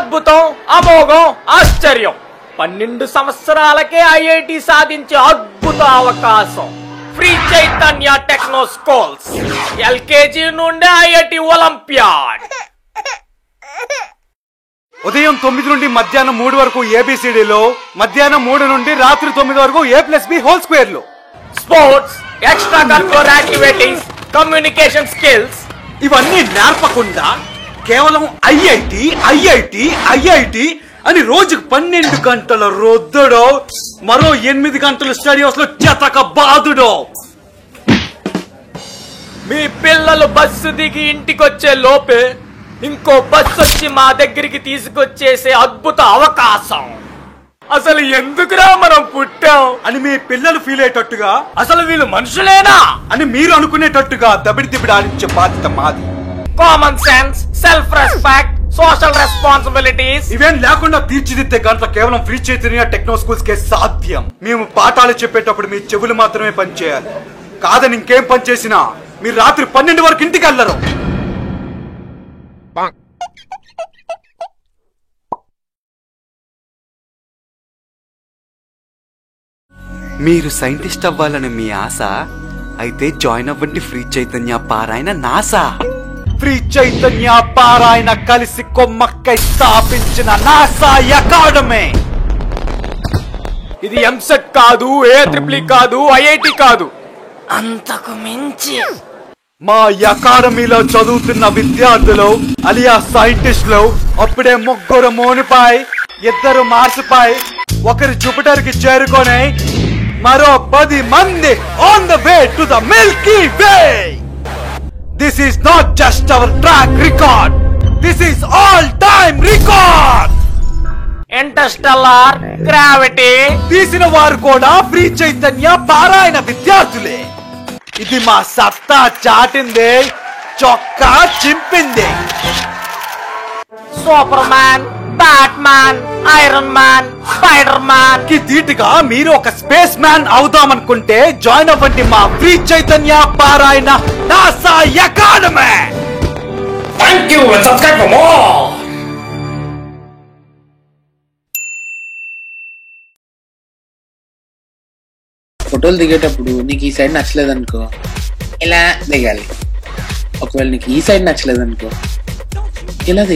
అద్భుతం, అమోఘం, ఆశ్చర్యం. 12 సంవత్సరాలకే ఐఐటి సాధించే అద్భుత అవకాశం. Free Chaitanya techno schools. LKG నుండి ఐఐటి ఒలింపియాడ్. ఉదయం 9 నుండి మధ్యాహ్నం 3 వరకు ఏబిసిడిలో, మధ్యాహ్నం 3 నుండి రాత్రి 9 వరకు A+B హోల్ స్క్వేర్ లో. Sports, extra curricular activities, communication skills ఇవన్నీ నేర్పకుండా కేవలం ఐఐటి ఐఐటి ఐఐటి అని రోజుకు 12 గంటల రొద్దుడో, మరో 8 గంటల స్టడీస్ లో చెతక బాదుడో. మీ పిల్లలు బస్సు దిగి ఇంటికొచ్చే లోపే ఇంకో బస్సు వచ్చి మా దగ్గరికి తీసుకొచ్చేసే అద్భుత అవకాశం. అసలు ఎందుకురా మనం పుట్టాం అని మీ పిల్లలు ఫీల్ అయ్యేటట్టుగా, అసలు వీళ్ళు మనుషులేనా అని మీరు అనుకునేటట్టుగా దబిడి దిబిడి ఆడించే బాధ్యత మాది. Common sense, self respect, social responsibilities ఇవేం లేకుండా తీర్చిదిద్దే గంట కేవలం ఫ్రీ చైతన్య టెక్నో స్కూల్స్ కే సాధ్యం. మేము పాఠాలు చెప్పేటప్పుడు మీ చెవులు మాత్రమే పనిచేయాలి. కాదని ఇంకేం పని చేసినా మీరు రాత్రి 12 వరకు ఇంటికి వెళ్ళరు. మీరు సైంటిస్ట్ అవ్వాలని మీ ఆశ అయితే జాయిన్ అవ్వండి ఫ్రీ చైతన్య పారాయణ నాసా. ఫ్రీ చైతన్య పారాయణ కలిసి కొమ్మక్కై స్థాపించిన నాసా అకాడమీ. ఇది ఎంసెట్ కాదు, ఏ కాదు, ఐఐటి కాదు, అంతకు మించి. మా అకాడమీలో చదువుతున్న విద్యార్థులు అలియా సైంటిస్టులు అప్పుడే 3 మూనిపై, 2 మార్సుపై, 1 జూపిటర్ కి చేరుకొని మరో 10 మంది on the way to the Milky way. This is not just hour track record, this is all time record. Interstellar, gravity తీసిన వారు కూడా ఫ్రీ చైతన్య పారాయణ విద్యార్థులే. ఇది మా సత్తా చాటింది, చొక్కా చింపింది. Superman, Batman, iron man, Spiderman కి ధీటుగా మీరు ఒక స్పేస్ మ్యాన్ అవుదామనుకుంటే జాయిన్ అవ్వండి మా ఫ్రీ చైతన్య పారాయణ NASA academy. Thank you and subscribe for more. ఫోటోలు దిగేటప్పుడు నీకు ఈ సైడ్ నచ్చలేదు అనుకో, ఇలా దిగాలి. ఒకవేళ నీకు ఈ సైడ్ నచ్చలేదు అనుకో, ఇలా దిగాలి.